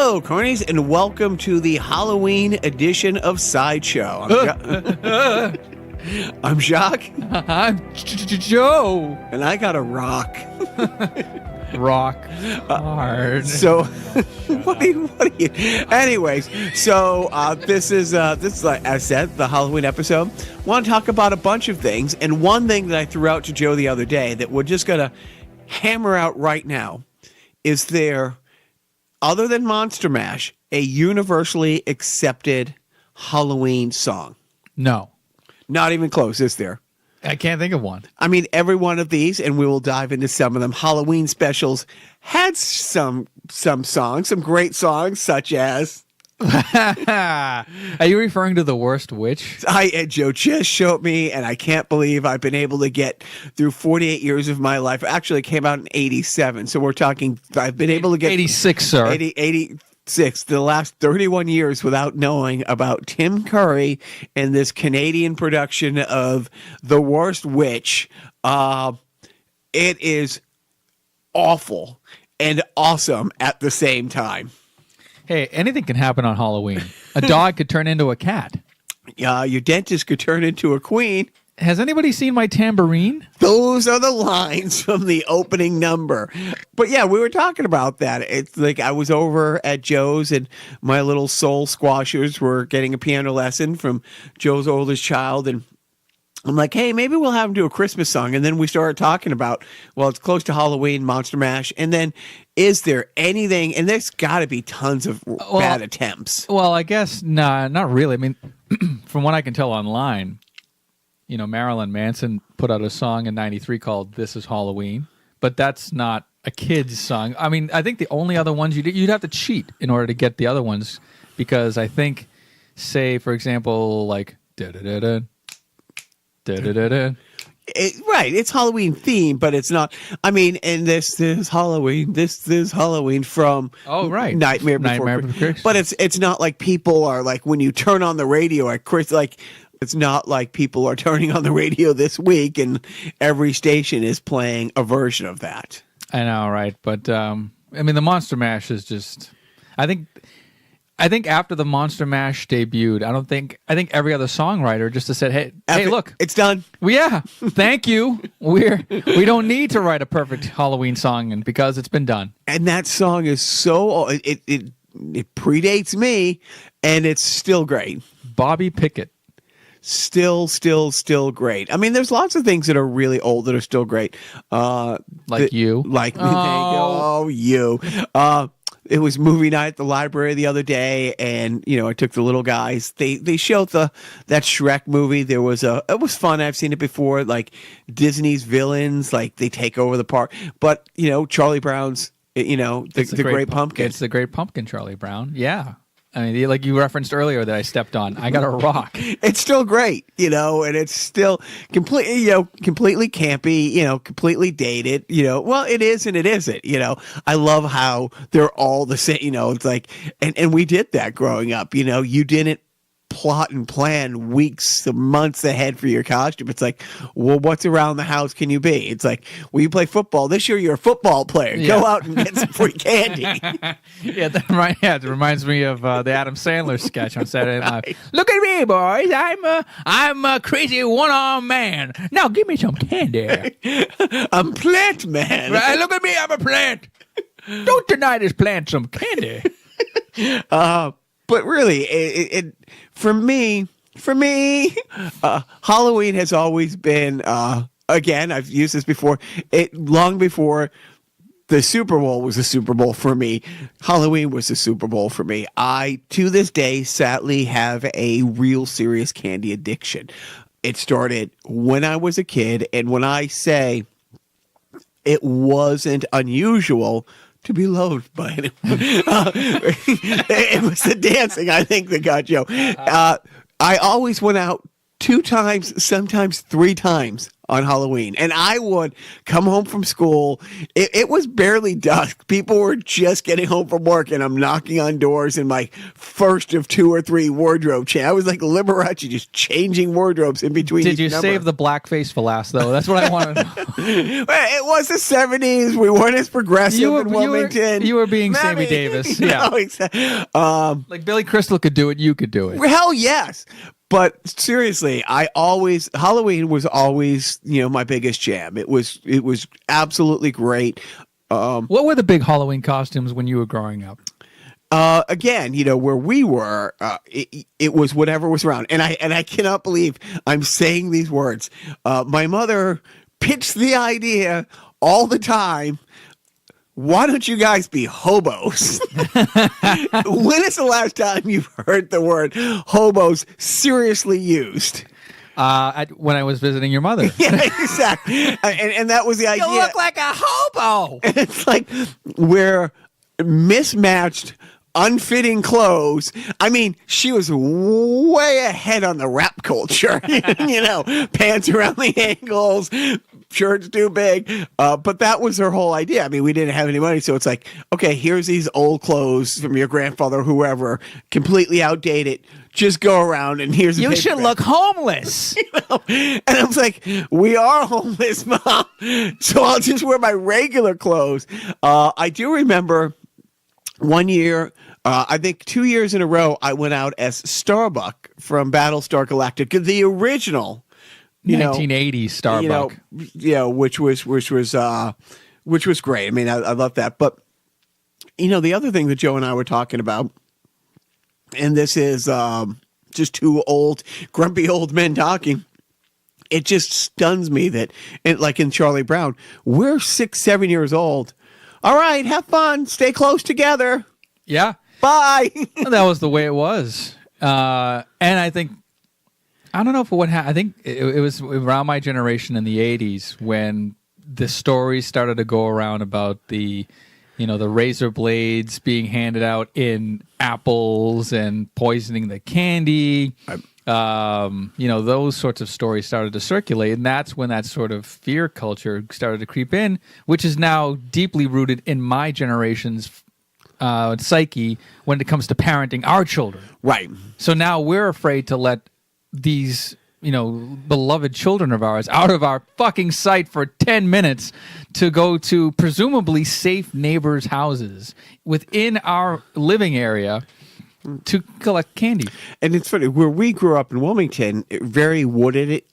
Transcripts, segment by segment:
Hello, Cornies, and welcome to the Halloween edition of Sideshow. I'm Jacques. I'm Joe. And I got a rock. Rock hard. So, what are you? Anyways, so this is like I said, the Halloween episode. Want to talk about a bunch of things, and one thing that I threw out to Joe the other day that we're just gonna hammer out right now is there, other than Monster Mash, a universally accepted Halloween song? No. Not even close, is there? I can't think of one. I mean, every one of these, and we will dive into some of them, Halloween specials had some songs, some great songs, such as... Are you referring to The Worst Witch? Joe just showed me, and I can't believe I've been able to get through 48 years of my life. Actually, it came out in 87, so we're talking, I've been able to get... 86, sir. 86, the last 31 years without knowing about Tim Curry and this Canadian production of The Worst Witch. It is awful and awesome at the same time. Hey, anything can happen on Halloween. A dog could turn into a cat. Your dentist could turn into a queen. Has anybody seen my tambourine? Those are the lines from the opening number. But yeah, we were talking about that. It's like I was over at Joe's and my little soul squashers were getting a piano lesson from Joe's oldest child. And I'm like, hey, maybe we'll have him do a Christmas song. And then we started talking about, well, it's close to Halloween, Monster Mash. And then is there anything, and there's got to be tons of bad attempts. Well, I guess, not really. I mean, from what I can tell online, you know, Marilyn Manson put out a song in '93 called "This Is Halloween," but that's not a kid's song. I mean, I think the only other ones you'd have to cheat in order to get the other ones, because I think, say for example, like da da da da da da da. Right, it's Halloween theme, but it's not. I mean, and this is Halloween. This is Halloween from Nightmare Before Christmas. But it's not like people are like when you turn on the radio at Chris like. It's not like people are turning on the radio this week and every station is playing a version of that. I know, right? But I mean, the Monster Mash is just. I think after the Monster Mash debuted, I think every other songwriter just said, "Hey, look, it's done." Well, yeah, thank you. We don't need to write a perfect Halloween song, and because it's been done. And that song is so it predates me, and it's still great. Bobby Pickett. Still great. I mean, there's lots of things that are really old that are still great. Like you. Like me. Oh, you. It was movie night at the library the other day, and you know, I took the little guys. They showed that Shrek movie. It was fun. I've seen it before. Like Disney's villains, like they take over the park. But you know, Charlie Brown's, you know, the Great Pumpkin. It's the Great Pumpkin, Charlie Brown. Yeah. I mean, like you referenced earlier that I stepped on. I got a rock. It's still great, you know, and it's still completely campy, you know, completely dated, you know. Well, it is and it isn't, you know. I love how they're all the same, you know. It's like, and we did that growing up, you know. You didn't plot and plan weeks, months ahead for your costume. It's like, well, what's around the house can you be? It's like, well, you play football this year. You're a football player. Yeah. Go out and get some free candy. It reminds me of the Adam Sandler sketch on Saturday Night Live. Look at me, boys. I'm a crazy one-armed man. Now give me some candy. I'm plant man. Right, look at me. I'm a plant. Don't deny this plant some candy. But really, for me, Halloween has always been, again, I've used this before, long before the Super Bowl was a Super Bowl for me. Halloween was a Super Bowl for me. I, to this day, sadly have a real serious candy addiction. It started when I was a kid, and when I say it wasn't unusual to be loved by anyone. It was the dancing, I think, that got Joe. I always went out 2 times, sometimes 3 times on Halloween. And I would come home from school. It was barely dusk. People were just getting home from work, and I'm knocking on doors in my first of 2 or 3 wardrobe change. I was like Liberace, just changing wardrobes in between. Did you save the blackface for last, though? That's what I want to know. It was the 70s. We weren't as progressive in Wilmington. You were being Sammy Davis. Yeah. No, exactly. Like Billy Crystal could do it, you could do it. Hell yes. But seriously, Halloween was always, my biggest jam. It was absolutely great. What were the big Halloween costumes when you were growing up? Again, where we were, it was whatever was around. And I cannot believe I'm saying these words. My mother pitched the idea all the time. Why don't you guys be hobos? When is the last time you've heard the word hobos seriously used? When I was visiting your mother. Yeah, exactly. And that was the idea. You look like a hobo. And it's like we're mismatched, unfitting clothes. I mean, she was way ahead on the rap culture. Pants around the ankles, shirts too big. But that was her whole idea. I mean, we didn't have any money. So it's like, okay, here's these old clothes from your grandfather, whoever, completely outdated. Just go around and here's a You should look homeless. And I was like, we are homeless, Mom. So I'll just wear my regular clothes. I do remember one year, I think 2 years in a row, I went out as Starbuck from Battlestar Galactica, the original. 1980s Starbuck. Which was great. I mean, I love that. But the other thing that Joe and I were talking about, and this is just 2 grumpy old men talking. It just stuns me that, like in Charlie Brown, we're 6, 7 years old. All right, have fun. Stay close together. Yeah. Bye. That was the way it was. And I think, I don't know if what happened. I think it was around my generation in the 80s when the stories started to go around about the razor blades being handed out in apples and poisoning the candy. Those sorts of stories started to circulate. And that's when that sort of fear culture started to creep in, which is now deeply rooted in my generation's psyche when it comes to parenting our children. Right. So now we're afraid to let these beloved children of ours out of our fucking sight for 10 minutes to go to presumably safe neighbors' houses within our living area to collect candy. And it's funny, where we grew up in Wilmington, very wooded,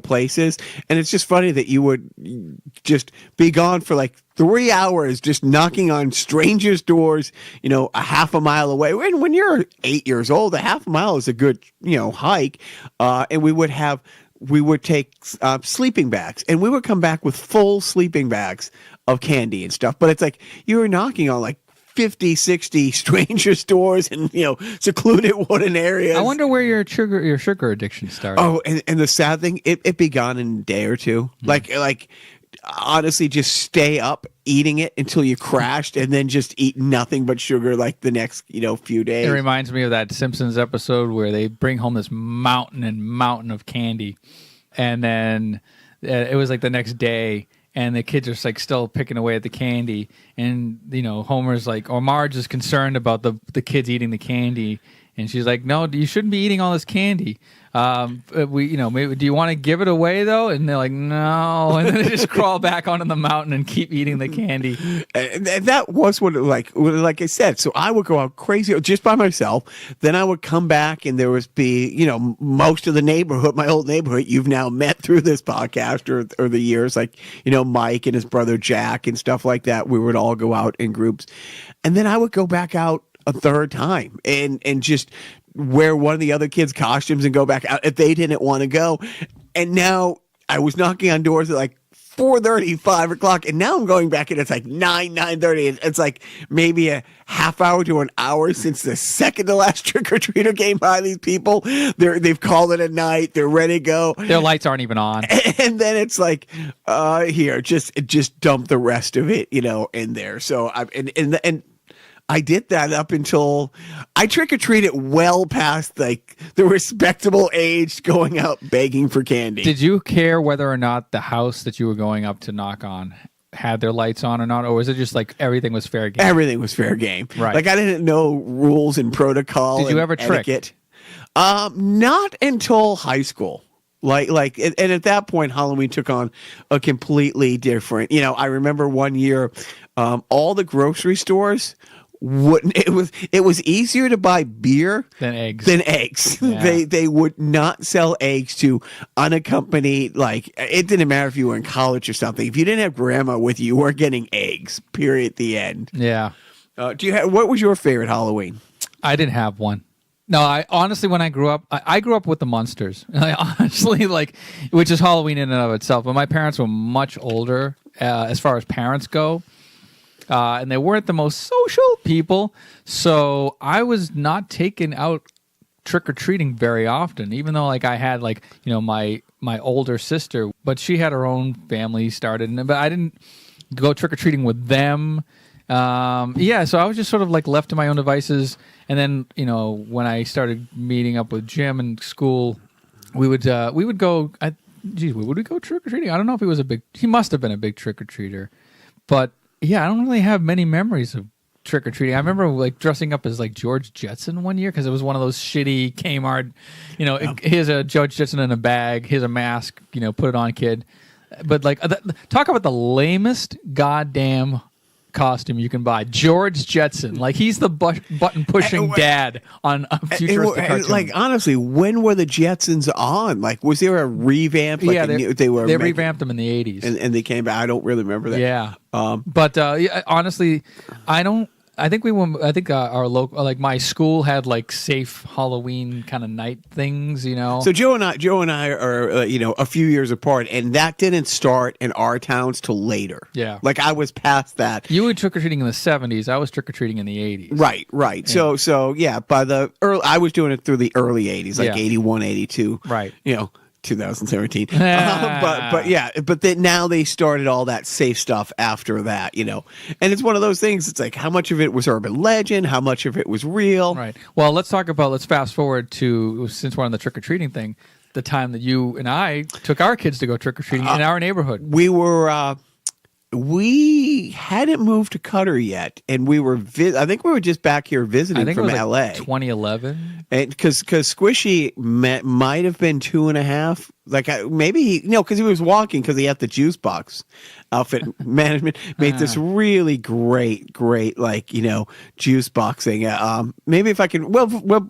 places. And it's just funny that you would just be gone for like 3 hours just knocking on strangers' doors, a half a mile away. When you're 8 years old, a half a mile is a good, hike. And we would take sleeping bags, and we would come back with full sleeping bags of candy and stuff. But it's like you were knocking on like 50, 60 strangers' doors and, secluded wooden areas. I wonder where your sugar addiction started. Oh, and the sad thing, it be gone in a day or two. Like honestly, just stay up eating it until you crashed and then just eat nothing but sugar like the next, few days. It reminds me of that Simpsons episode where they bring home this mountain of candy. And then it was like the next day. And the kids are like still picking away at the candy, and Homer's like, or Marge is concerned about the kids eating the candy, and she's like, "No, you shouldn't be eating all this candy. Maybe do you want to give it away though?" And they're like, "No," and then they just crawl back onto the mountain and keep eating the candy. And that was what it like I said. So I would go out crazy just by myself. Then I would come back, and there would be most of the neighborhood, my old neighborhood, you've now met through this podcast or the years, like Mike and his brother Jack and stuff like that. We would all go out in groups, and then I would go back out a third time and just wear one of the other kids' costumes and go back out if they didn't want to go. And now I was knocking on doors at like 4:30, 5 o'clock, and now I'm going back and it's like 9:30. It's like maybe a half hour to an hour since the second to last trick-or-treater came by. These people, they've called it a night. They're ready to go. Their lights aren't even on. And then it's like, here, just dump the rest of it, in there. So I did that up until I trick-or-treated well past like the respectable age going out begging for candy. Did you care whether or not the house that you were going up to knock on had their lights on or not, or was it just like everything was fair game? Everything was fair game. Right. Like I didn't know rules and protocol. Did you and ever trick? etiquette. Not until high school. And at that point, Halloween took on a completely different. I remember one year, all the grocery stores wouldn't. It was easier to buy beer Than eggs. Yeah. They would not sell eggs to unaccompanied. Like it didn't matter if you were in college or something. If you didn't have grandma with you, you were getting eggs. Period. The end. Yeah. What was your favorite Halloween? I didn't have one. No, I honestly, when I grew up, I grew up with the Munsters. I honestly, which is Halloween in and of itself. But my parents were much older as far as parents go, and they weren't the most social people. So I was not taken out trick or treating very often, even though I had my older sister, but she had her own family started, but I didn't go trick or treating with them. So I was just sort of left to my own devices. And then, when I started meeting up with Jim in school, we would go. Would we go trick or treating? I don't know if he must have been a big trick or treater, but yeah, I don't really have many memories of trick or treating. I remember dressing up as George Jetson one year because it was one of those shitty Kmart. Here's a George Jetson in a bag. Here's a mask. Put it on, kid. But talk about the lamest goddamn costume you can buy. George Jetson, he's the button pushing dad on a futuristic cartoon. Honestly, when were the Jetsons on? Was there a revamp? They revamped them in the 80s, and they came back. I don't really remember that. Yeah, honestly, I think our local, my school had safe Halloween kind of night things, So Joe and I are a few years apart, and that didn't start in our towns till later. Yeah, I was past that. You were trick or treating in the 70s. I was trick or treating in the 80s. Right. Yeah. So yeah, by the early, I was doing it through the early 80s, 81, 82. Right. 2017. But then now they started all that safe stuff after that, and it's one of those things. It's how much of it was urban legend, how much of it was real. Right. Well, let's fast forward to, since we're on the trick or treating thing, the time that you and I took our kids to go trick or treating in our neighborhood. We hadn't moved to Cutter yet, and we were. I think we were just back here visiting from LA. 2011, and because Squishy might have been 2.5. Because he was walking because he had the juice box outfit management made this really great juice boxing. Maybe if I can,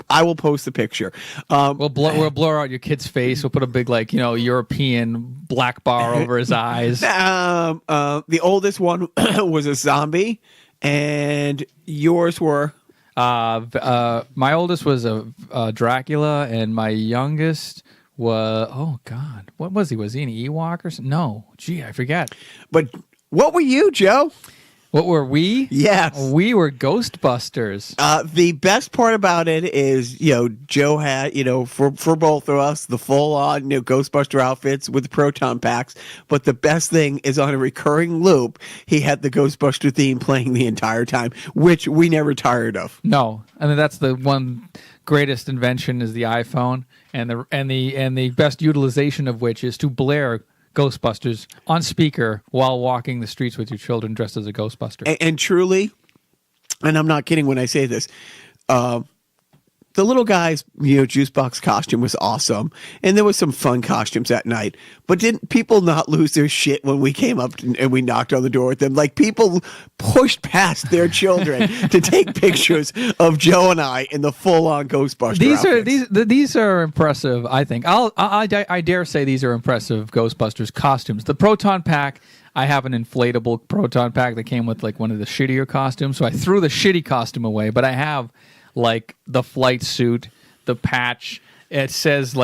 I will post the picture. We'll blur out your kid's face. We'll put a big European black bar over his eyes. The oldest one was a zombie, and yours were. My oldest was a Dracula, and my youngest was, oh God, what was he? Was he an Ewok or something? No, gee, I forget. But what were you, Joe? What were we? Yes. We were Ghostbusters. The best part about it is, Joe had, for both of us, the full-on, Ghostbuster outfits with the proton packs. But the best thing is on a recurring loop, he had the Ghostbuster theme playing the entire time, which we never tired of. No. I mean, that's the one greatest invention is the iPhone, and the best utilization of which is to blare Ghostbusters on speaker while walking the streets with your children dressed as a Ghostbuster. And truly, and I'm not kidding when I say this, the little guy's juice box costume was awesome, and there was some fun costumes that night. But didn't people not lose their shit when we came up and we knocked on the door with them? People pushed past their children to take pictures of Joe and I in the full-on Ghostbuster outfits. These are impressive. I think I dare say these are impressive Ghostbusters costumes. The proton pack. I have an inflatable proton pack that came with one of the shittier costumes, so I threw the shitty costume away. But I have the flight suit, the patch. It says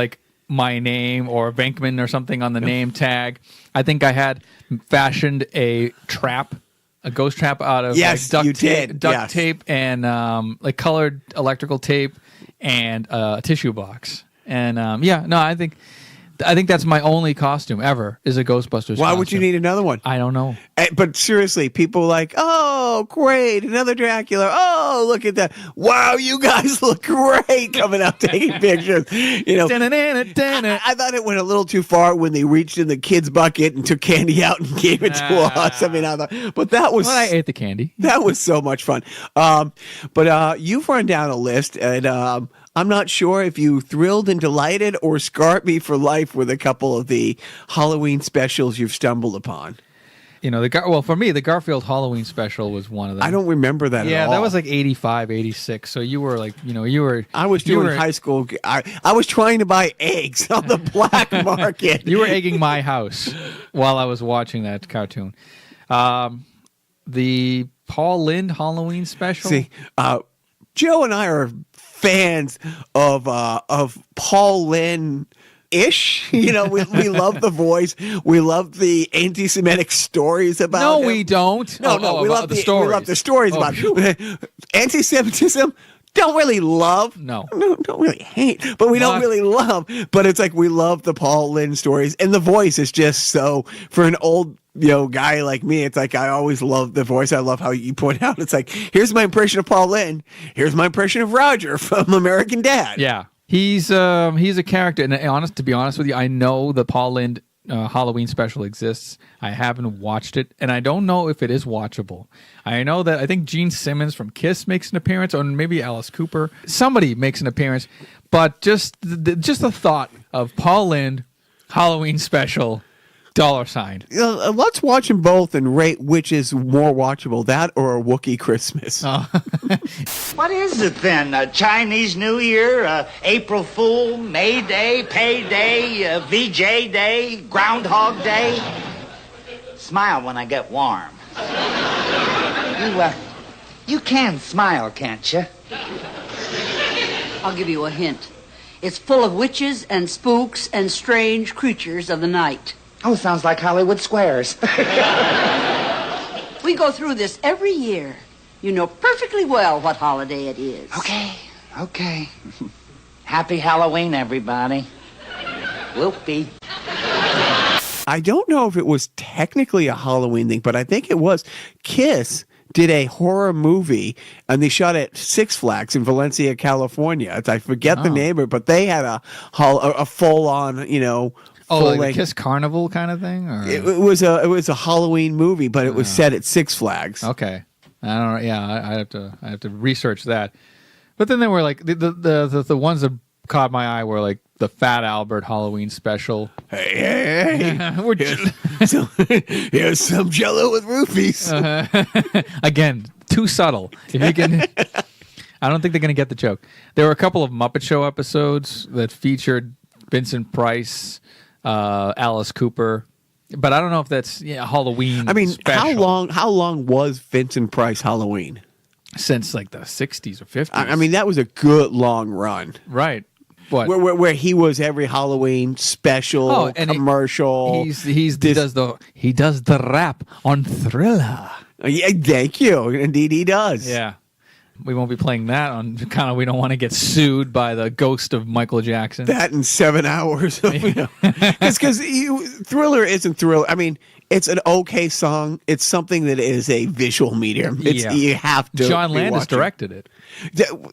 my name or Venkman or something on the name tag. I think I had fashioned a ghost trap out of duct tape and colored electrical tape and a tissue box. And I think I think that's my only costume ever is a Ghostbusters Why costume. would you need another one? I don't know. But seriously, people are like, oh, great, another Dracula. Oh, look at that. Wow, you guys look great coming out taking pictures. You know, I thought it went a little too far when they reached in the kids' bucket and took candy out and gave it to us. I mean, I thought, but that was... Well, I ate the candy. That was so much fun. But you've run down a list, and I'm not sure if you thrilled and delighted or scarred me for life with a couple of the Halloween specials you've stumbled upon. You know, for me, the Garfield Halloween special was one of them. I don't remember that at all. Yeah, that was like 85, 86. So you were like, you were... I was doing high school. I was trying to buy eggs on the black market. You were egging my house while I was watching that cartoon. The Paul Lynde Halloween special. See, Joe and I are fans of Paul Lynde. Ish, you know, we love the voice. We love the anti-Semitic stories about him. No, we don't. No, we love the stories. We love the stories about anti-Semitism. Don't really love. No, don't really hate, but we don't really love. But it's like we love the Paul Lynde stories, and the voice is just so for an old guy like me. It's like I always love the voice. I love how you point out. It's like here's my impression of Paul Lynde. Here's my impression of Roger from American Dad. Yeah. He's a character, and to be honest with you, I know the Paul Lynde Halloween special exists. I haven't watched it, and I don't know if it is watchable. I think Gene Simmons from Kiss makes an appearance, or maybe Alice Cooper. Somebody makes an appearance, but just the thought of Paul Lynde Halloween special. $. Let's watch them both and rate which is more watchable, that or a Wookiee Christmas. Oh. What is it then? Chinese New Year, April Fool, May Day, Payday, VJ Day, Groundhog Day? Smile when I get warm. You can smile, can't you? I'll give you a hint. It's full of witches and spooks and strange creatures of the night. Oh, sounds like Hollywood Squares. We go through this every year. You know perfectly well what holiday it is. Okay. Happy Halloween, everybody. Whoopee. I don't know if it was technically a Halloween thing, but I think it was. Kiss did a horror movie, and they shot at Six Flags in Valencia, California. I forget the name of it, but they had a full-on, like a Kiss Carnival kind of thing? Or? It was a Halloween movie, but it was set at Six Flags. Okay. I don't know. Yeah, I have to research that. But then there were like the ones that caught my eye were like the Fat Albert Halloween special. Hey. Here's some Jello with roofies. Again, too subtle. If you can, I don't think they're going to get the joke. There were a couple of Muppet Show episodes that featured Vincent Price, Alice Cooper, but I don't know if that's Halloween. I mean, special. how long was Vincent Price Halloween? Since like the 60s or 50s. I mean, that was a good long run. Right. What? Where he was every Halloween special, commercial. He does the rap on Thriller. Yeah, thank you. Indeed, he does. Yeah. We won't be playing that on kind of. We don't want to get sued by the ghost of Michael Jackson. That in 7 hours. Because Thriller isn't Thriller. I mean, it's an okay song. It's something that is a visual medium. You have to. John Landis directed it.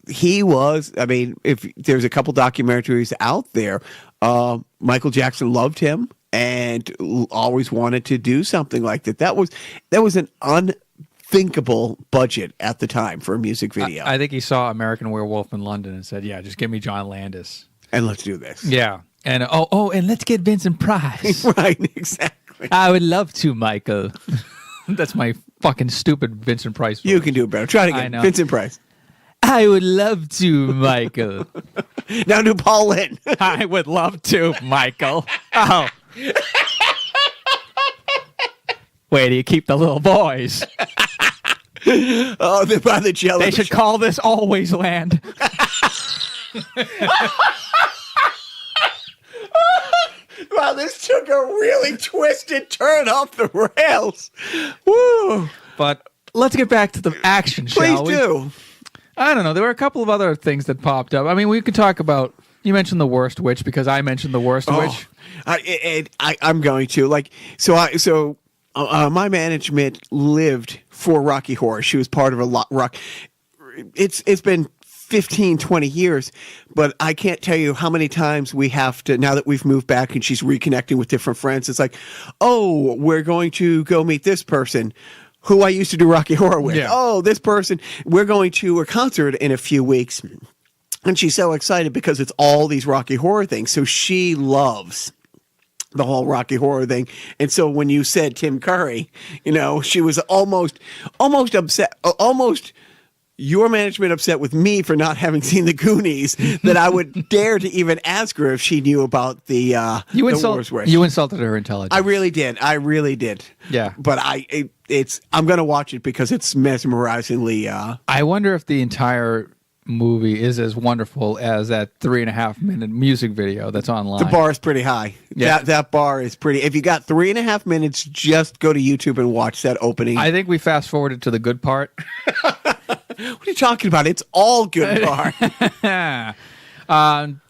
He was. I mean, if there's a couple documentaries out there, Michael Jackson loved him and always wanted to do something like that. That was an unthinkable budget at the time for a music video. I think he saw American Werewolf in London and said, "Yeah, just give me John Landis and let's do this." Yeah, and and let's get Vincent Price. Right, exactly. I would love to, Michael. That's my fucking stupid Vincent Price voice. You can do it better. Try it again. Vincent Price. I would love to, Michael. Now do Paul Lynde. I would love to, Michael. Oh. Where do you keep the little boys? Oh, they're by the jello. They should call this Always Land. Wow, this took a really twisted turn off the rails. Woo! But let's get back to the action, shall we? Please do. I don't know. There were a couple of other things that popped up. I mean, we could talk about You mentioned the worst witch because I mentioned the worst witch. I'm going to my management lived for Rocky Horror. She was part of a rock. It's been 15, 20 years, but I can't tell you how many times we have to, now that we've moved back and she's reconnecting with different friends, it's like, oh, we're going to go meet this person who I used to do Rocky Horror with. Yeah. Oh, this person, we're going to a concert in a few weeks. And she's so excited because it's all these Rocky Horror things. So she loves the whole Rocky Horror thing. And so when you said Tim Curry, she was almost upset, almost your management upset with me for not having seen the Goonies, that I would dare to even ask her if she knew about the Worst Witch. You insulted her intelligence. I really did. Yeah. But I'm going to watch it because it's mesmerizingly. I wonder if the entire movie is as wonderful as that 3.5-minute music video that's online. The bar is pretty high. Yeah. That bar is pretty. If you got 3.5 minutes, just go to YouTube and watch that opening. I think we fast forwarded to the good part. What are you talking about? It's all good part.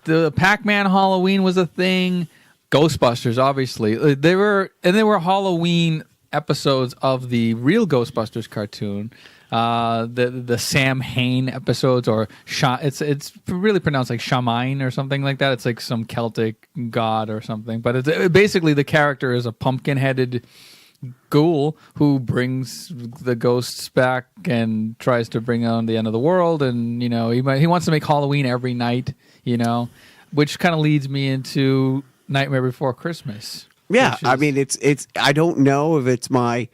The Pac-Man Halloween was a thing. Ghostbusters, obviously. There were Halloween episodes of the real Ghostbusters cartoon. The Sam Hain episodes, or it's really pronounced like Shamain or something like that. It's like some Celtic god or something. But it's basically the character is a pumpkin-headed ghoul who brings the ghosts back and tries to bring on the end of the world. And he wants to make Halloween every night. Which kind of leads me into Nightmare Before Christmas. Yeah, I mean it's. I don't know if it's my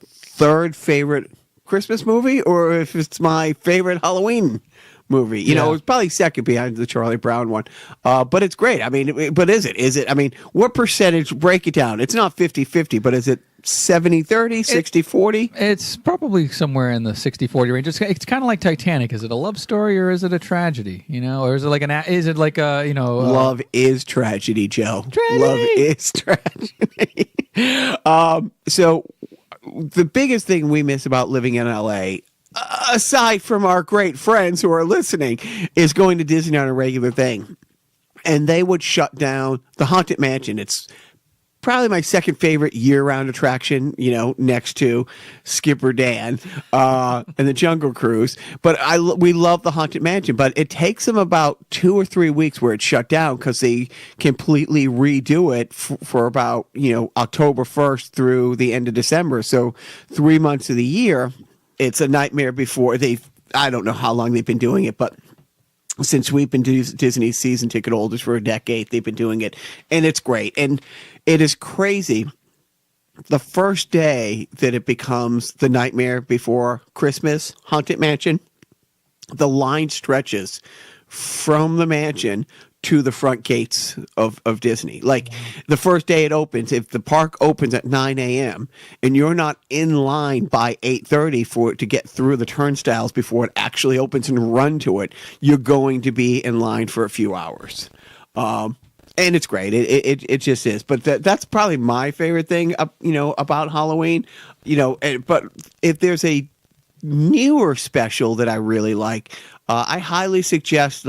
third favorite Christmas movie or if it's my favorite Halloween movie. It's probably second behind the Charlie Brown one. But it's great. I mean, but is it? I mean, what percentage, break it down. It's not 50-50, but is it 70-30, 60-40? It's probably somewhere in the 60-40 range. It's kind of like Titanic. Is it a love story or is it a tragedy? Or is it like Love is tragedy, Joe. Tragedy. Love is tragedy. So the biggest thing we miss about living in LA, aside from our great friends who are listening, is going to Disney on a regular thing. And they would shut down the Haunted Mansion. It's probably my second favorite year-round attraction, next to Skipper Dan and the Jungle Cruise. But we love the Haunted Mansion, but it takes them about 2 or 3 weeks where it's shut down because they completely redo it for about, October 1st through the end of December. So 3 months of the year, it's a nightmare before I don't know how long they've been doing it, but since we've been Disney season ticket holders for a decade, they've been doing it, and it's great. And it is crazy. The first day that it becomes the Nightmare Before Christmas Haunted Mansion, the line stretches from the mansion to the front gates of Disney. Like the first day it opens, if the park opens at 9 a.m. and you're not in line by 8:30 for it to get through the turnstiles before it actually opens and run to it, you're going to be in line for a few hours. And it's great. It just is. But that's probably my favorite thing, about Halloween. But if there's a newer special that I really like, I highly suggest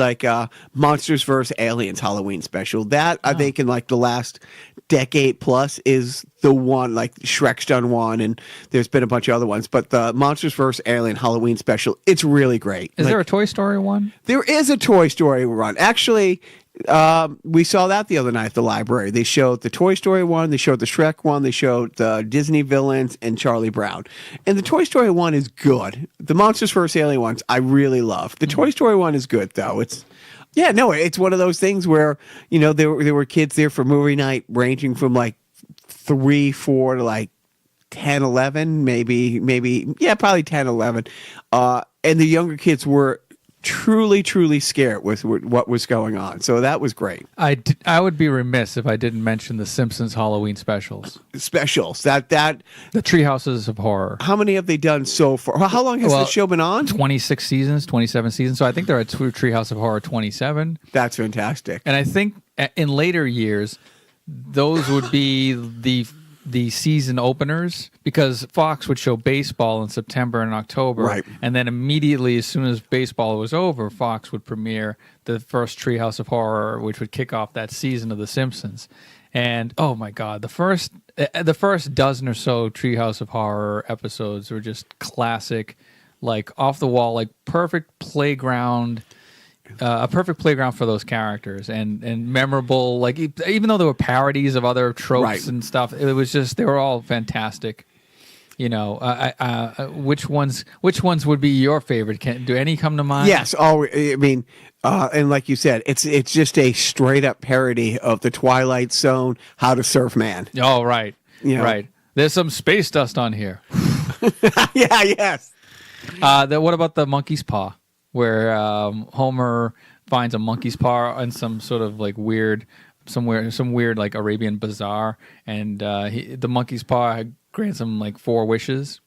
Monsters vs. Aliens Halloween special. That I think in the last decade plus is the one. Like Shrek's done one, and there's been a bunch of other ones. But the Monsters vs. Alien Halloween special, it's really great. Is there a Toy Story one? There is a Toy Story one. Actually, we saw that the other night at the library. They showed the Toy Story one, they showed the Shrek one, they showed the Disney Villains and Charlie Brown. And the Toy Story one is good. The Monsters vs. Alien ones I really love. The Toy Story one is good though. It's one of those things where, there were kids there for movie night ranging from 3, 4 to 10, 11, maybe, probably 10, 11. And the younger kids were truly scared with what was going on. So that was great. I would be remiss if I didn't mention the Simpsons Halloween specials. That the Treehouses of Horror. How many have they done so far? How long has the show been on? 26 seasons, 27 seasons. So I think they're at Treehouse of Horror 27. That's fantastic. And I think in later years, those would be the season openers, because Fox would show baseball in September and October, Right. and then immediately as soon as baseball was over, Fox would premiere the first Treehouse of Horror, which would kick off that season of The Simpsons. And oh my God, the first dozen or so Treehouse of Horror episodes were just classic, like off the wall, like perfect playground. A perfect playground for those characters and memorable. Like even though there were parodies of other tropes Right. and stuff, it was just they were all fantastic. You know, which ones would be your favorite? Do any come to mind? Yes. I mean, and like you said, it's just a straight up parody of the Twilight Zone, How to Surf Man. Oh, right. You know. Right. There's some space dust on here. Yeah. Yes. What about the monkey's paw, where Homer finds a monkey's paw in some sort of like weird, some weird like Arabian bazaar, and the monkey's paw grants him like 4 wishes,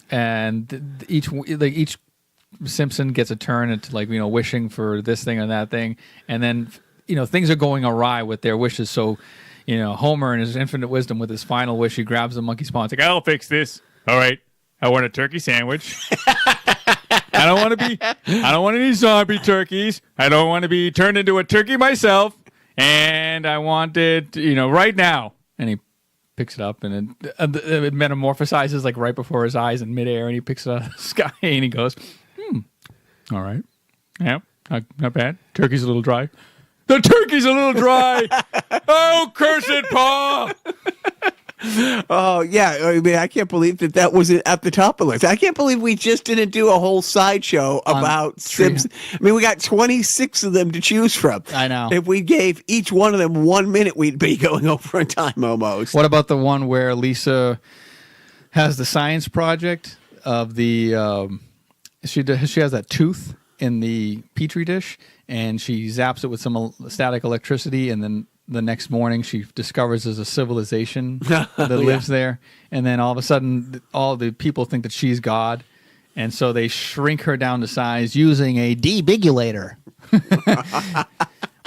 and each Simpson gets a turn into like wishing for this thing or that thing, and then things are going awry with their wishes. So Homer in his infinite wisdom with his final wish, he grabs the monkey's paw and it's like, I'll fix this. All right, I want a turkey sandwich. I don't want any zombie turkeys. I don't want to be turned into a turkey myself. And I want it, right now. And he picks it up and it metamorphosizes like right before his eyes in midair. And he picks it out of the sky and he goes, all right. Yeah, not bad. Turkey's a little dry. The turkey's a little dry. Oh, cursed paw. Oh, yeah. I mean, I can't believe that wasn't at the top of the list. I can't believe we just didn't do a whole sideshow about Simpsons. I mean, we got 26 of them to choose from. I know. If we gave each one of them 1 minute, we'd be going over in time almost. What about the one where Lisa has the science project of the she has that tooth in the petri dish and she zaps it with some static electricity, and then the next morning she discovers there's a civilization that lives there, and then all of a sudden all the people think that she's God, and so they shrink her down to size using a debigulator.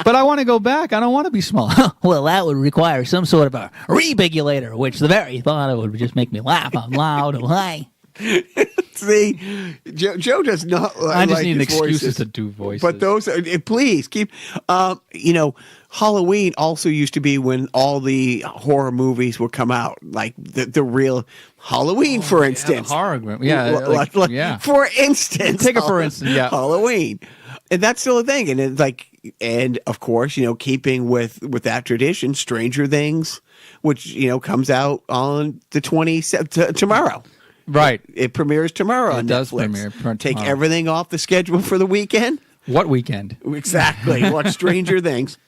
But I want to go back. I don't want to be small. Well, that would require some sort of a rebigulator, which the very thought of it would just make me laugh out loud and high. See, Joe does not. I just like need his excuses voices. to do voices. But those, please keep. Halloween also used to be when all the horror movies would come out, like the real Halloween, for instance. The horror movie. Yeah, yeah. For instance, Take it for instance. Yeah, Halloween, and that's still a thing. And it's like, and of course, keeping with that tradition, Stranger Things, which comes out on the 27th tomorrow. Right. It premieres tomorrow on does Netflix. premiere Take tomorrow. everything off the schedule for the weekend. What weekend? Exactly. Watch Stranger Things.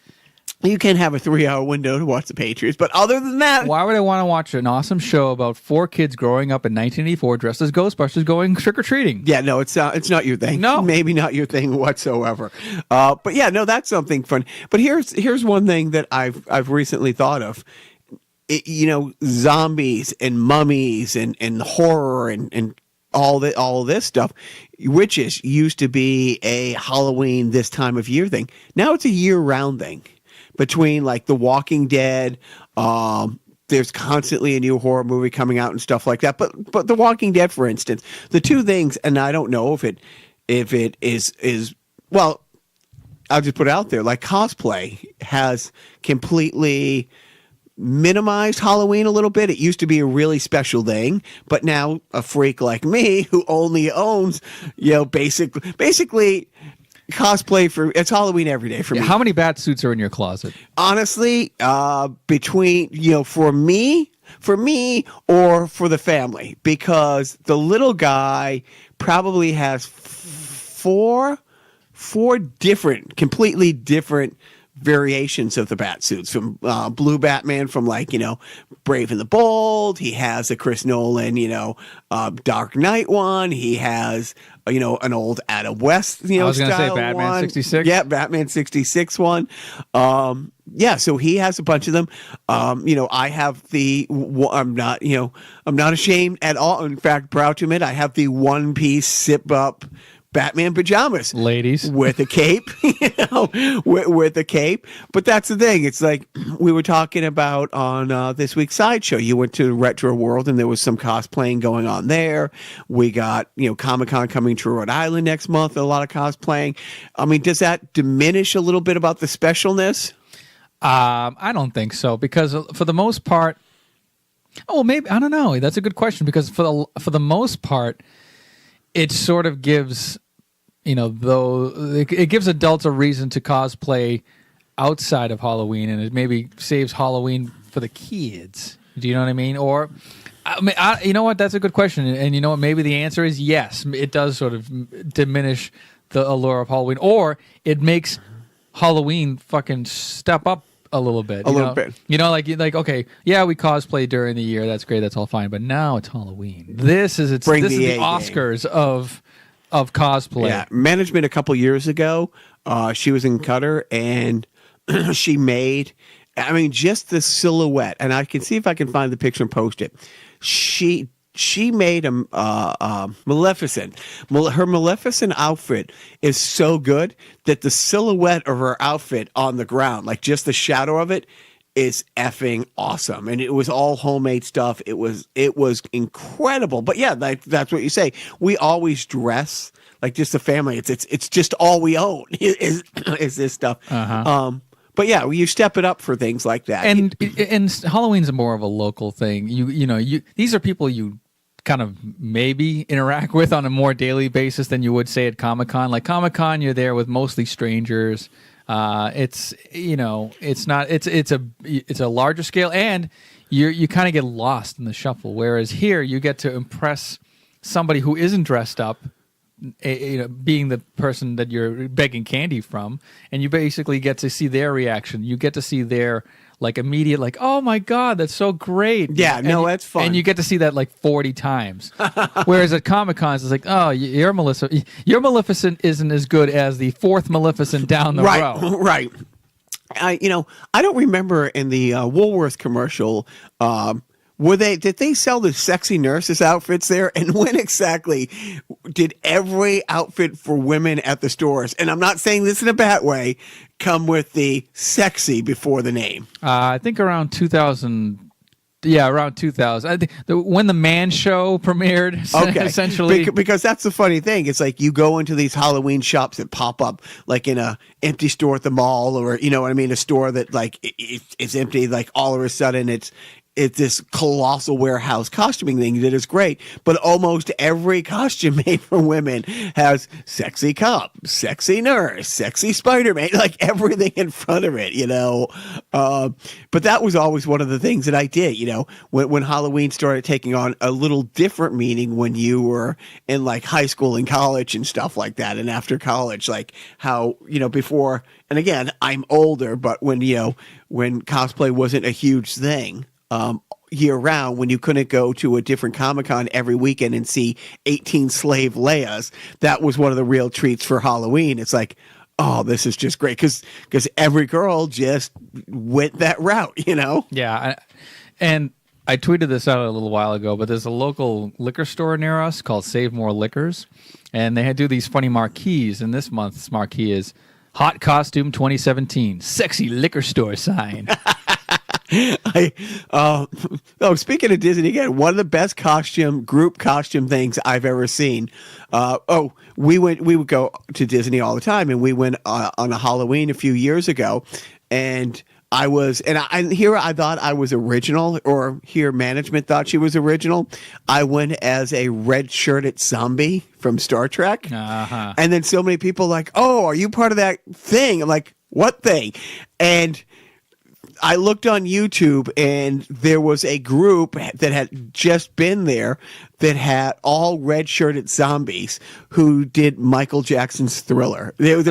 You can have a 3-hour window to watch the Patriots, but other than that, Why would I want to watch an awesome show about 4 kids growing up in 1984 dressed as Ghostbusters going trick-or-treating? yeah, no, it's not your thing. No. Maybe not your thing whatsoever. But yeah, no, that's something fun. But here's one thing that I've recently thought of. Zombies and mummies and horror and all this stuff. Witches used to be a Halloween this time of year thing. Now it's a year-round thing. Between like The Walking Dead, there's constantly a new horror movie coming out and stuff like that. But The Walking Dead, for instance, the two things, and I don't know if it is well, I'll just put it out there, like cosplay has completely minimized Halloween a little bit. It used to be a really special thing, but now a freak like me who only owns, basically cosplay it's Halloween every day for me. How many bat suits are in your closet? Honestly, between for me or for the family, because the little guy probably has four completely different variations of the bat suits, from Blue Batman from Brave and the Bold. He has a Chris Nolan Dark Knight one. He has an old Adam West I was gonna say style Batman one. 66. Yeah, Batman 66 one. So he has a bunch of them. I have I'm not ashamed at all. In fact, proud to admit I have the one piece zip up Batman pajamas, ladies. with a cape, with a cape. But that's the thing. It's like we were talking about on this week's Sideshow. You went to Retro World and there was some cosplaying going on there. We got, Comic-Con coming to Rhode Island next month, a lot of cosplaying. I mean, does that diminish a little bit about the specialness? I don't think so, because for the most part, maybe, I don't know. That's a good question, because for the most part, it sort of gives, it gives adults a reason to cosplay outside of Halloween, and it maybe saves Halloween for the kids. Do you know what I mean? Or, you know what? That's a good question, and you know what? Maybe the answer is yes. It does sort of diminish the allure of Halloween, or it makes Halloween fucking step up a little bit. A little bit. Like okay, yeah, we cosplay during the year. That's great. That's all fine. But now it's Halloween. This is the Oscars of cosplay. Yeah, management a couple years ago, she was in Qatar and she made, just the silhouette, and I can see if I can find the picture and post it. She made a Maleficent. Her Maleficent outfit is so good that the silhouette of her outfit on the ground, like just the shadow of it, is effing awesome. And it was all homemade stuff. It was incredible. But yeah, that's what you say. We always dress like just a family. It's just all we own is this stuff. Uh-huh. But yeah, you step it up for things like that. And Halloween's more of a local thing. These are people you kind of maybe interact with on a more daily basis than you would say at Comic-Con. Like Comic-Con, you're there with mostly strangers. It's a larger scale, and you kind of get lost in the shuffle. Whereas here, you get to impress somebody who isn't dressed up, being the person that you're begging candy from, and you basically get to see their reaction. You get to see their immediate, oh my God, that's so great. Yeah, that's fun. And you get to see that 40 times. Whereas at Comic-Con, it's like, oh, your Maleficent isn't as good as the fourth Maleficent down the row. Right. I don't remember in the Woolworth commercial, did they sell the sexy nurses outfits there? And when exactly did every outfit for women at the stores, and I'm not saying this in a bad way, come with the sexy before the name? I think around 2000. Yeah, around 2000. I think when the Man Show premiered, okay. Essentially. Because that's the funny thing. It's like you go into these Halloween shops that pop up like in a empty store at the mall, or, a store that it's empty, all of a sudden it's this colossal warehouse costuming thing that is great, but almost every costume made for women has sexy cop, sexy nurse, sexy Spider-Man, everything in front of it, but that was always one of the things that I did, when Halloween started taking on a little different meaning when you were in high school and college and stuff like that, and after college, how, before, and again, I'm older, but when cosplay wasn't a huge thing, year round, when you couldn't go to a different Comic-Con every weekend and see 18 slave Leias, that was one of the real treats for Halloween. It's like, oh, this is just great, because every girl just went that route, Yeah, and I tweeted this out a little while ago, but there's a local liquor store near us called Save More Liquors, and they do these funny marquees, and this month's marquee is Hot Costume 2017, Sexy Liquor Store Sign. Speaking of Disney again, one of the best group costume things I've ever seen. We would go to Disney all the time, and we went on a Halloween a few years ago, and I thought I was original, or here management thought she was original. I went as a red-shirted zombie from Star Trek. Uh-huh. And then so many people oh, are you part of that thing? I'm like, what thing? And I looked on YouTube, and there was a group that had just been there that had all red-shirted zombies who did Michael Jackson's Thriller. There was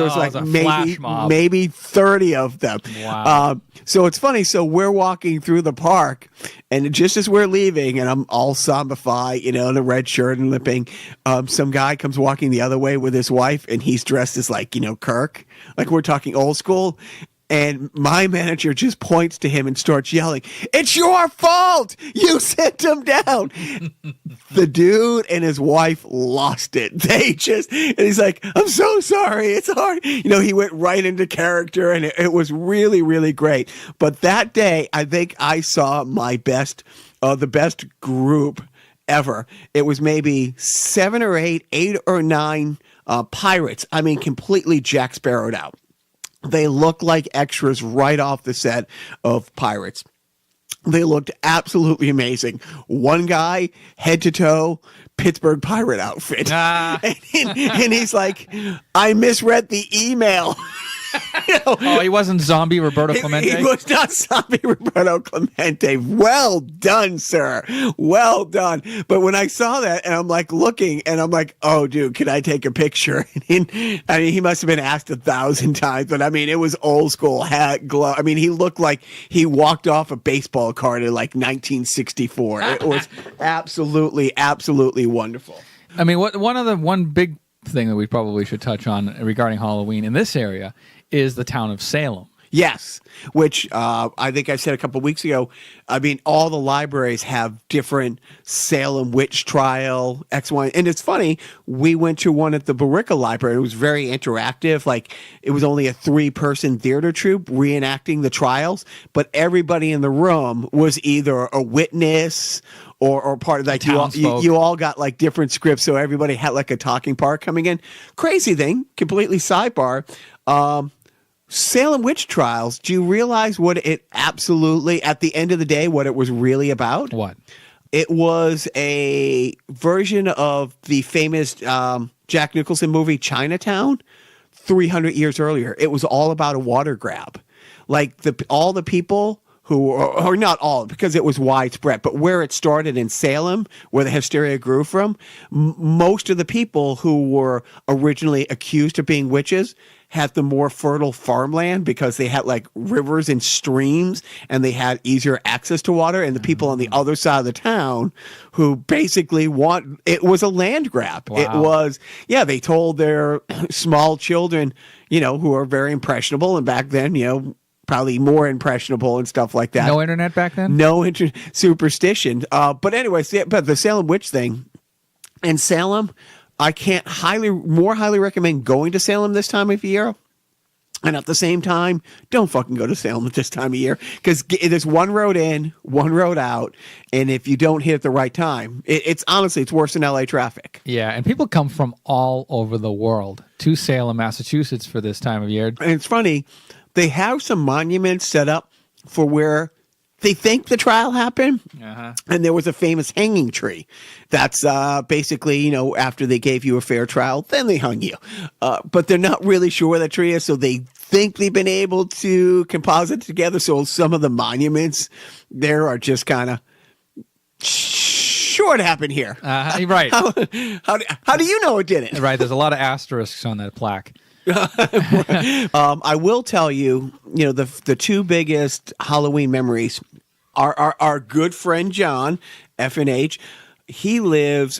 maybe 30 of them. Wow. So it's funny. So we're walking through the park, and just as we're leaving, and I'm all zombified, in a red shirt and lipping, some guy comes walking the other way with his wife, and he's dressed as Kirk. We're talking old school. And my manager just points to him and starts yelling, "It's your fault! You sent him down!" The dude and his wife lost it. And he's like, "I'm so sorry. It's hard." He went right into character, and it was really, really great. But that day, I think I saw the best group ever. It was maybe 7 or 8 or 9 pirates. I mean, completely Jack Sparrowed out. They looked like extras right off the set of Pirates. They looked absolutely amazing. One guy, head to toe, Pittsburgh Pirate outfit. And he's like, "I misread the email." Oh, he wasn't zombie Roberto Clemente? He was not zombie Roberto Clemente. Well done, sir. Well done. But when I saw that, and I'm like looking, and I'm like, "Oh, dude, can I take a picture?" He must have been asked 1,000 times, but I mean, it was old school, hat, glove. I mean, he looked like he walked off a baseball card in like 1964. It was absolutely, absolutely wonderful. I mean, one big thing that we probably should touch on regarding Halloween in this area is the town of Salem. Yes, which I think I said a couple of weeks ago. I mean, all the libraries have different Salem witch trial, X, Y. And it's funny, we went to one at the Barica Library. It was very interactive. Like, it was only a 3-person theater troupe reenacting the trials, but everybody in the room was either a witness or part of like you all got like different scripts, so everybody had like a talking part coming in. Crazy thing, completely sidebar. Salem witch trials. Do you realize what it absolutely, at the end of the day, what it was really about? What? It was a version of the famous Jack Nicholson movie Chinatown 300 years earlier. It was all about a water grab. Like all the people who, or not all, because it was widespread, but where it started in Salem, where the hysteria grew from, most of the people who were originally accused of being witches had the more fertile farmland because they had like rivers and streams and they had easier access to water. And the people on the other side of the town who basically it was a land grab. Wow. It was, they told their small children, who are very impressionable. And back then, probably more impressionable and stuff like that. No internet back then? No superstition. But anyways, but the Salem witch thing in Salem, I can't more highly recommend going to Salem this time of year. And at the same time, don't fucking go to Salem at this time of year because there's one road in, one road out. And if you don't hit at the right time, it's honestly, it's worse than LA traffic. Yeah. And people come from all over the world to Salem, Massachusetts for this time of year. And it's funny. They have some monuments set up for where they think the trial happened. Uh-huh. And there was a famous hanging tree. That's basically, after they gave you a fair trial, then they hung you. But they're not really sure where that tree is, so they think they've been able to composite together. So some of the monuments there are just kind of sure it happened here. Right. How do you know it didn't? Right. There's a lot of asterisks on that plaque. I will tell you, the 2 biggest Halloween memories are our good friend John, FNH.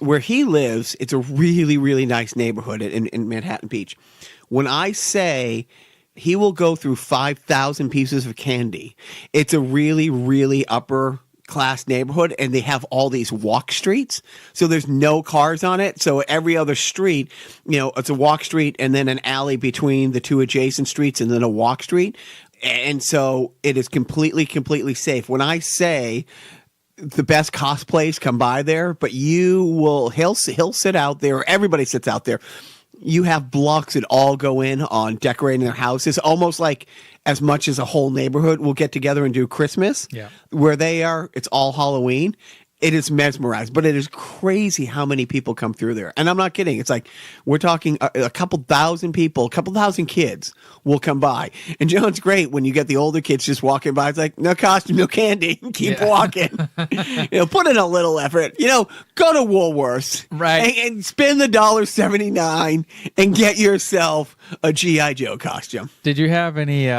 Where he lives, it's a really, really nice neighborhood in Manhattan Beach. When I say he will go through 5,000 pieces of candy, it's a really, really upper class neighborhood, and they have all these walk streets, so there's no cars on it. So every other street, it's a walk street and then an alley between the 2 adjacent streets and then a walk street, and so it is completely safe. When I say the best cosplays come by there, but he'll sit out there, everybody sits out there. You have blocks that all go in on decorating their houses, almost like as much as a whole neighborhood will get together and do Christmas. Yeah. Where they are, it's all Halloween. It is mesmerized, but it is crazy how many people come through there. And I'm not kidding. It's like we're talking a couple thousand people, a couple thousand kids will come by. And John's great when you get the older kids just walking by. It's like, no costume, no candy. Keep walking. Put in a little effort. Go to Woolworths. Right. And spend the $1.79 and get yourself a G.I. Joe costume. Did you have any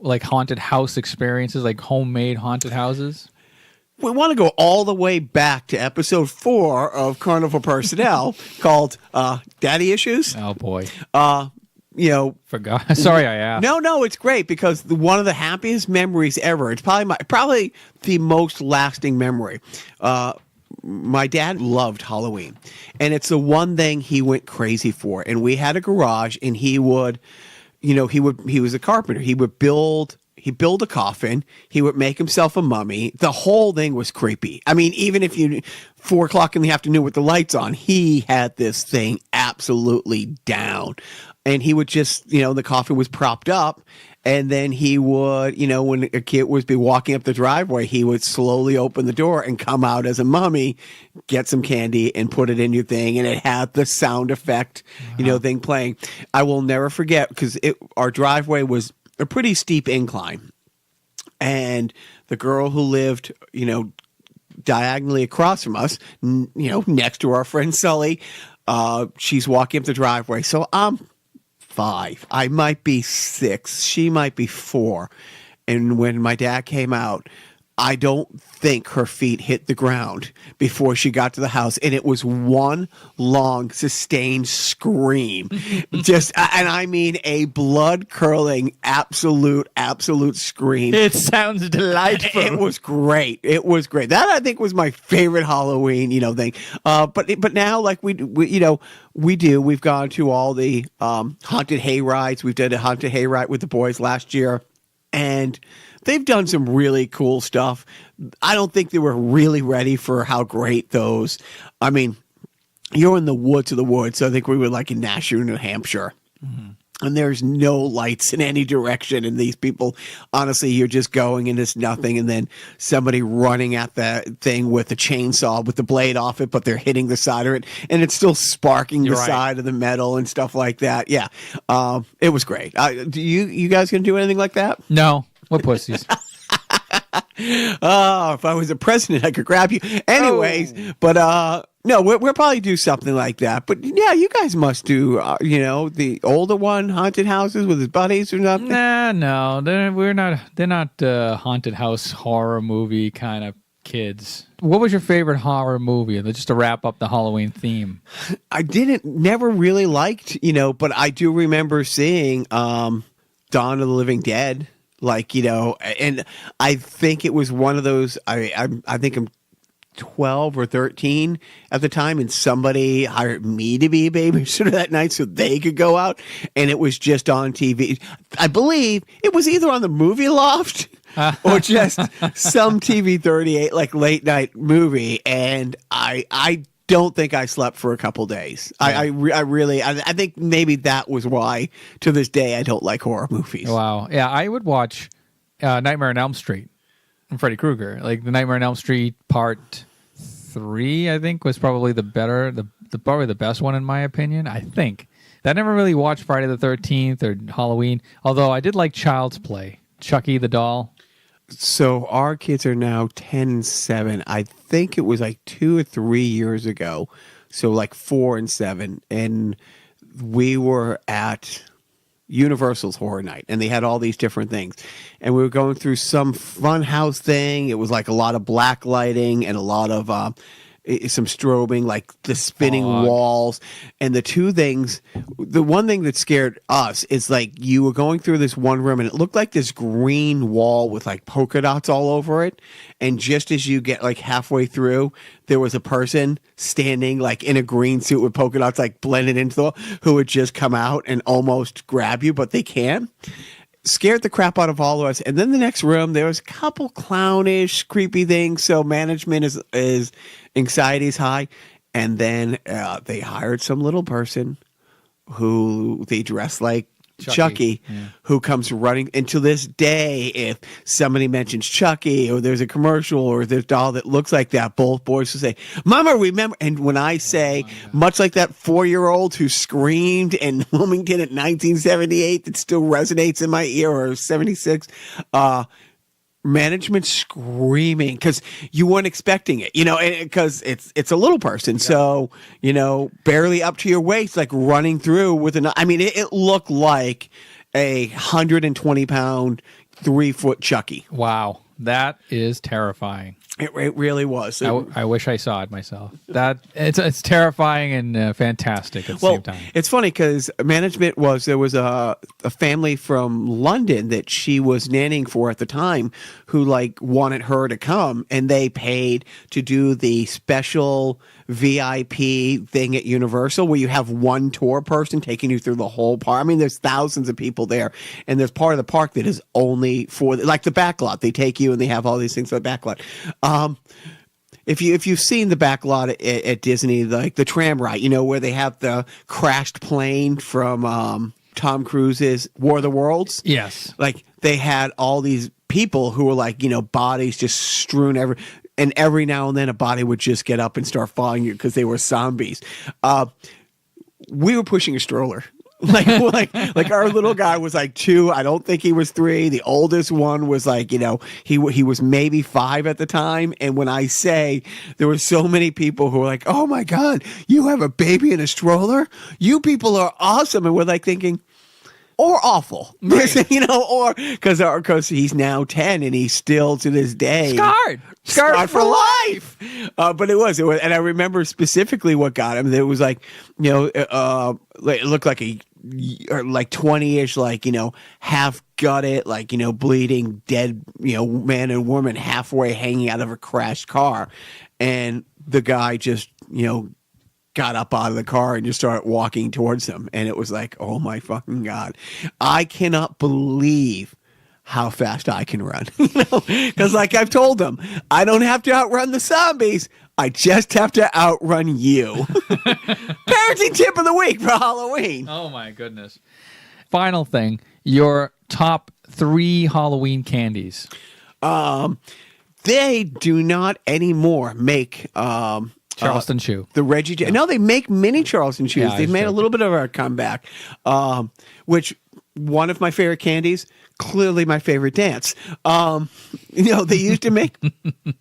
like haunted house experiences, like homemade haunted houses? We want to go all the way back to episode 4 of Carnival Personnel called Daddy Issues. Oh, boy. Forgot. Sorry, I asked. No, it's great because one of the happiest memories ever. It's probably the most lasting memory. My dad loved Halloween, and it's the one thing he went crazy for. And we had a garage, and he was a carpenter. He'd build a coffin. He would make himself a mummy. The whole thing was creepy. I mean, even if 4:00 in the afternoon with the lights on, he had this thing absolutely down. And he would just, the coffin was propped up. And then he would, when a kid would be walking up the driveway, he would slowly open the door and come out as a mummy, get some candy and put it in your thing. And it had the sound effect, thing playing. I will never forget because our driveway was a pretty steep incline. And the girl who lived, diagonally across from us, next to our friend Sully, she's walking up the driveway. So I'm 5. I might be 6. She might be 4. And when my dad came out, I don't think her feet hit the ground before she got to the house. And it was one long, sustained scream. And I mean a blood-curdling, absolute scream. It sounds delightful. It was great. That, I think, was my favorite Halloween, thing. But now, like, we've gone to all the haunted hay rides. We've done a haunted hay ride with the boys last year. And they've done some really cool stuff. I don't think they were really ready for how great those. I mean, you're in the woods of the woods. So I think we were like in Nashua, New Hampshire. Mm-hmm. And there's no lights in any direction. And these people, honestly, you're just going and it's nothing. And then somebody running at that thing with a chainsaw with the blade off it, but they're hitting the side of it. And it's still sparking the side of the metal and stuff like that. Yeah. It was great. Do you guys going to do anything like that? No. What pussies? Oh, if I was the president, I could grab you. Anyways, but no, we'll probably do something like that. But yeah, you guys must do, the older one, haunted houses with his buddies or something. Nah, no, they're not haunted house horror movie kind of kids. What was your favorite horror movie? Just to wrap up the Halloween theme. I never really liked, but I do remember seeing Dawn of the Living Dead. Like, and I think it was one of those, I think I'm 12 or 13 at the time, and somebody hired me to be a babysitter that night so they could go out, and it was just on TV. I believe it was either on the Movie Loft or just some TV 38, like late night movie, and I don't think I slept for a couple days. Yeah. I think maybe that was why to this day I don't like horror movies. Wow. Yeah, I would watch Nightmare on Elm Street and Freddy Krueger. Like the Nightmare on Elm Street Part 3, I think, was probably probably the best one in my opinion. I think. I never really watched Friday the 13th or Halloween, although I did like Child's Play. Chucky the doll. So our kids are now 10 and 7. I think it was like 2 or 3 years ago. So like 4 and 7. And we were at Universal's Horror Night. And they had all these different things. And we were going through some fun house thing. It was like a lot of black lighting and a lot of some strobing, like the spinning walls. And the one thing that scared us is like you were going through this one room and it looked like this green wall with like polka dots all over it. And just as you get like halfway through, there was a person standing like in a green suit with polka dots like blended into the who would just come out and almost grab you, but they can't. Scared the crap out of all of us. And then the next room, there was a couple clownish, creepy things. So management is anxiety is high. And then they hired some little person who they dressed like Chucky, who comes running. And to this day, if somebody mentions Chucky or there's a commercial or there's a doll that looks like that, both boys will say, Mama, remember? And when I say, much like that 4-year-old who screamed in Wilmington in 1978 that still resonates in my ear, or 76, management screaming because you weren't expecting it, because it's a little person. Yeah. So, barely up to your waist, like running through with it looked like a 120-pound, 3-foot Chucky. Wow. That is terrifying. It really was. I wish I saw it myself. That it's terrifying and fantastic at the same time. It's funny because there was a family from London that she was nannying for at the time who like wanted her to come, and they paid to do the special VIP thing at Universal where you have one tour person taking you through the whole park. I mean, there's thousands of people there, and there's part of the park that is only for like the back lot. They take you and they have all these things for the back lot. If you've seen the back lot at Disney, like the tram ride, where they have the crashed plane from Tom Cruise's War of the Worlds. Yes, like they had all these people who were like bodies just strewn and every now and then a body would just get up and start following you because they were zombies. We were pushing a stroller. like our little guy was like 2. I don't think he was 3. The oldest one was like, he was maybe 5 at the time. And when I say there were so many people who were like, oh my God, you have a baby in a stroller? You people are awesome. And we're like thinking, or awful, right. Or because he's now 10 and he's still to this day scarred for life. But it was, and I remember specifically what got him. It was like, it looked like a 20-ish, like half gutted, like bleeding, dead, man and woman halfway hanging out of a crashed car, and the guy just got up out of the car and just started walking towards them. And it was like, oh my fucking God. I cannot believe how fast I can run. Because like I've told them, I don't have to outrun the zombies. I just have to outrun you. Parenting tip of the week for Halloween. Oh my goodness. Final thing, your top 3 Halloween candies. They do not anymore make Charleston Chew. The Reggie. No, they make mini Charleston Chews. Yeah, They've made a little bit of a comeback, which one of my favorite candies, clearly my favorite dance. They used to make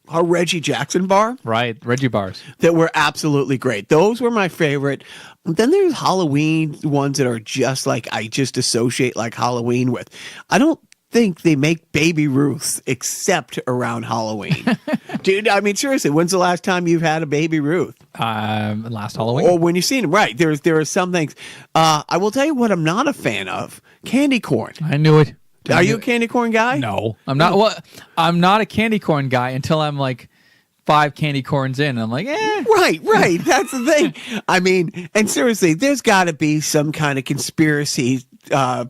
a Reggie Jackson bar. Right, Reggie bars. That were absolutely great. Those were my favorite. Then there's Halloween ones that are just like, I just associate like Halloween with. I don't think they make Baby Ruths except around Halloween. Dude, I mean, seriously, when's the last time you've had a Baby Ruth? Last Halloween. Or when you've seen them, right. There are some things. I will tell you what I'm not a fan of. Candy corn. I knew it. Are you a candy corn guy? No. I'm not. Well, I'm not a candy corn guy until I'm like 5 candy corns in. And I'm like, eh. Right. That's the thing. I mean, and seriously, there's got to be some kind of conspiracy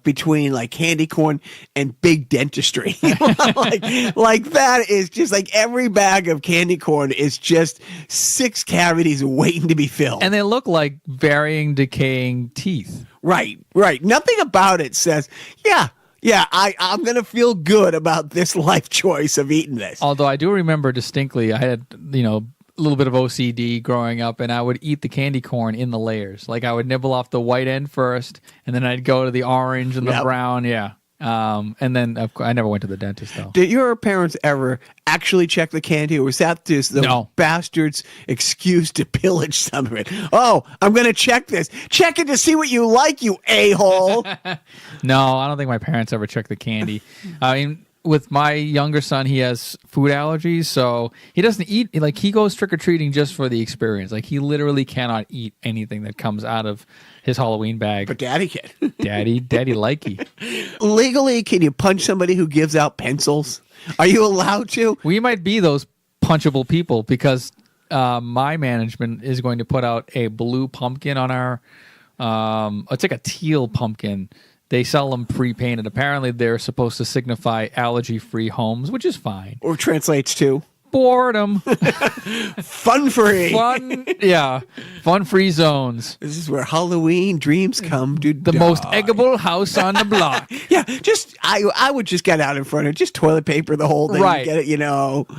between like candy corn and big dentistry. like that is just like every bag of candy corn is just 6 cavities waiting to be filled. And they look like varying decaying teeth. Right. Nothing about it says, I'm going to feel good about this life choice of eating this. Although I do remember distinctly, I had, a little bit of OCD growing up, and I would eat the candy corn in the layers. Like I would nibble off the white end first, and then I'd go to the orange and the brown. Yeah. And then I never went to the dentist though. Did your parents ever actually check the candy, or was that just the bastards' excuse to pillage some of it? Oh, I'm going to check this. Check it to see what you like, you a-hole. No, I don't think my parents ever checked the candy. I mean, with my younger son, he has food allergies, so he doesn't eat. Like he goes trick or treating just for the experience. Like he literally cannot eat anything that comes out of his Halloween bag. But Daddy can. Daddy likey. Legally, can you punch somebody who gives out pencils? Are you allowed to? We might be those punchable people because my management is going to put out a blue pumpkin on our. It's like a teal pumpkin. They sell them pre-painted. Apparently, they're supposed to signify allergy-free homes, which is fine. Or translates to boredom. Fun-free. Fun-free zones. This is where Halloween dreams come to the die. Most eggable house on the block. Yeah, I would just get out in front of just toilet paper the whole thing. Right. Get it,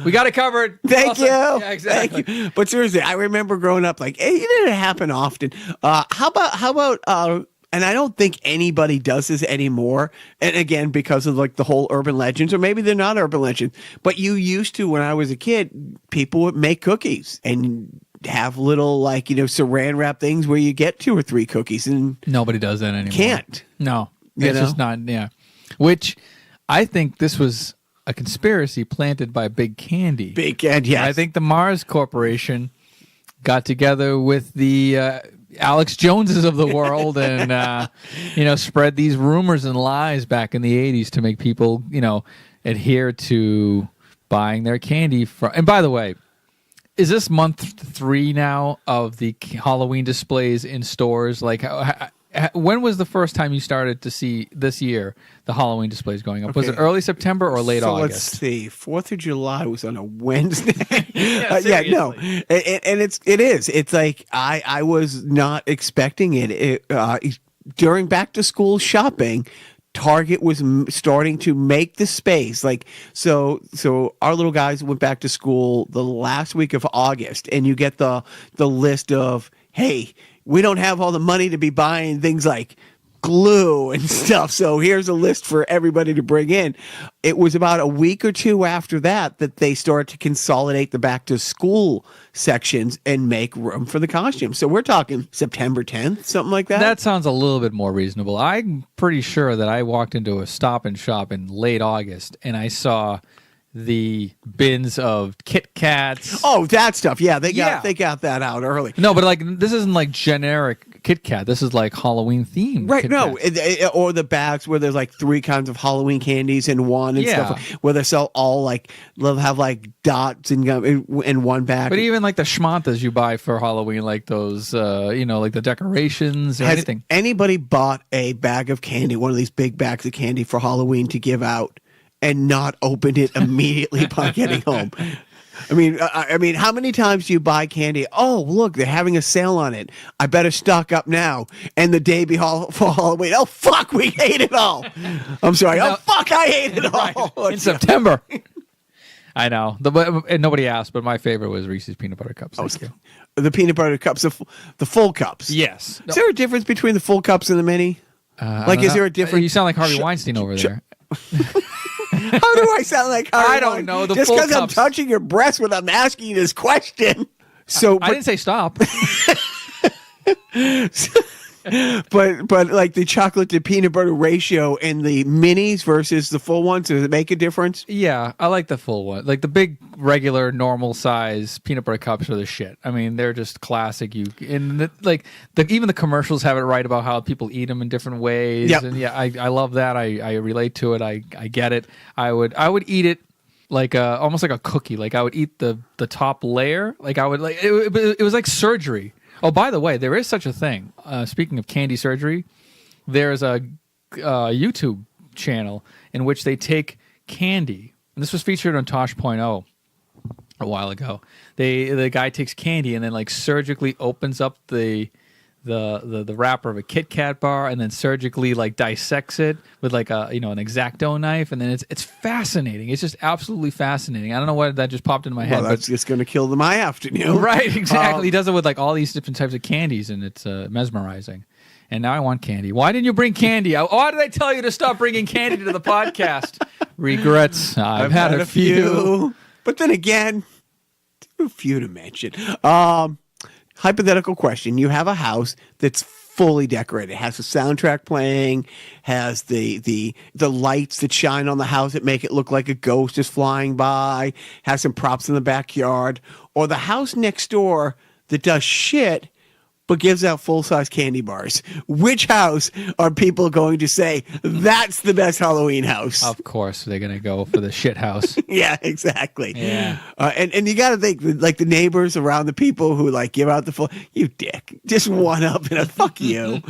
We got it covered. Thank you. Yeah, exactly. Thank you. But seriously, I remember growing up like, hey, it didn't happen often. How about and I don't think anybody does this anymore. And again, because of like the whole urban legends, or maybe they're not urban legends, but you used to, when I was a kid, people would make cookies and have little like, saran wrap things where you get 2 or 3 cookies, and nobody does that anymore. Can't. No, it's just not. Yeah. Which I think this was a conspiracy planted by Big Candy. Big Candy, yes. I think the Mars Corporation got together with the Alex Joneses of the world and, spread these rumors and lies back in the 80s to make people, adhere to buying their candy. And by the way, is this month 3 now of the Halloween displays in stores? Like, when was the first time you started to see this year the Halloween displays going up? Was it early September or late August? Let's see. 4th of July was on a Wednesday. No. And it is. It's like I was not expecting it. During back to school shopping, Target was starting to make the space. Like, so our little guys went back to school the last week of August, and you get the list of, hey, we don't have all the money to be buying things like glue and stuff. So here's a list for everybody to bring in. It was about a week or two after that they started to consolidate the back to school sections and make room for the costumes. So we're talking September 10th, something like that. That sounds a little bit more reasonable. I'm pretty sure that I walked into a Stop and Shop in late August and I saw the bins of Kit Kats. Oh, that stuff. Yeah, they got that out early. No, but like this isn't like generic Kit Kat. This is like Halloween themed. Right? Kit No, Kats. or the bags where there's like 3 kinds of Halloween candies in one and stuff. Where they sell all like they'll have like dots in one bag. But even like the schmantas you buy for Halloween, like those, like the decorations or Has anything. anybody bought a bag of candy, one of these big bags of candy for Halloween to give out? And not open it immediately upon getting home. I mean, how many times do you buy candy? Oh, look, they're having a sale on it. I better stock up now. And the day before Halloween, oh fuck, we ate it all. I'm sorry. Oh fuck, I ate it all in September. I know. And nobody asked, but my favorite was Reese's peanut butter cups. Thank you. The peanut butter cups, the full cups. Yes. Is there a difference between the full cups and the mini? Is there a difference? You sound like Harvey Weinstein over there. How do I sound like Harvey? I don't know. Just because I'm touching your breast when I'm asking you this question. So I didn't say stop. but like the chocolate to peanut butter ratio in the minis versus the full ones, does it make a difference? Yeah, I like the full one. Like the big, regular, normal size peanut butter cups are the shit. I mean, they're just classic. Even the commercials have it right about how people eat them in different ways. Yep. And yeah, I love that. I relate to it. I get it. I would eat it like almost like a cookie. Like I would eat the top layer. Like I would it was like surgery. Oh, by the way, there is such a thing. Speaking of candy surgery, there's a YouTube channel in which they take candy, and this was featured on Tosh.0 a while ago. The guy takes candy and then like surgically opens up the wrapper of a Kit Kat bar and then surgically like dissects it with like an X-Acto knife, and then it's fascinating. It's just absolutely fascinating. I don't know why that just popped into my head. Well, that's just going to kill my afternoon. Right, exactly. He does it with like all these different types of candies, and it's mesmerizing. And now I want candy. Why didn't you bring candy? Why did I tell you to stop bringing candy to the podcast? Regrets. I've had a few. But then again, too few to mention. Hypothetical question. You have a house that's fully decorated. It has a soundtrack playing, has the lights that shine on the house that make it look like a ghost is flying by, has some props in the backyard, or the house next door that does shit but gives out full-size candy bars. Which house are people going to say, that's the best Halloween house? Of course, they're going to go for the shit house. Yeah, exactly. Yeah. And you got to think, like the neighbors around the people who like give out the full, you dick, just one up and a fuck you.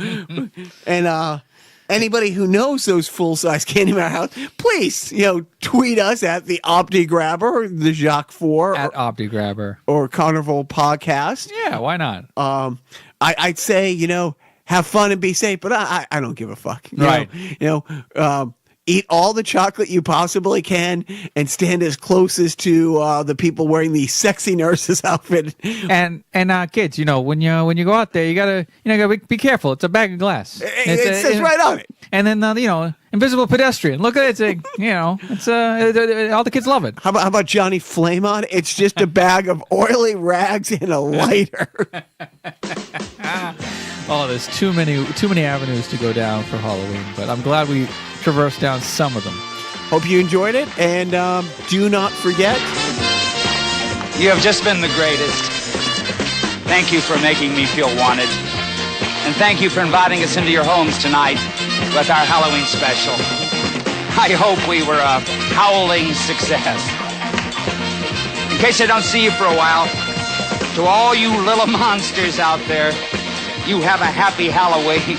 And anybody who knows those full-size candy bar house, please, tweet us at the OptiGrabber, the Jacques 4. At OptiGrabber. Or Carnival Podcast. Yeah, why not? I'd say, have fun and be safe, but I don't give a fuck. Right. Eat all the chocolate you possibly can and stand as closest to the people wearing the sexy nurse's outfit. And kids, when you go out there, you gotta be careful. It's a bag of glass. It says right on it. And then invisible pedestrian. Look at it. It's all the kids love it. How about Johnny Flame on? It's just a bag of oily rags and a lighter. Oh, there's too many avenues to go down for Halloween, but I'm glad we traversed down some of them. Hope you enjoyed it, and do not forget. You have just been the greatest. Thank you for making me feel wanted. And thank you for inviting us into your homes tonight with our Halloween special. I hope we were a howling success. In case I don't see you for a while, to all you little monsters out there, you have a happy Halloween.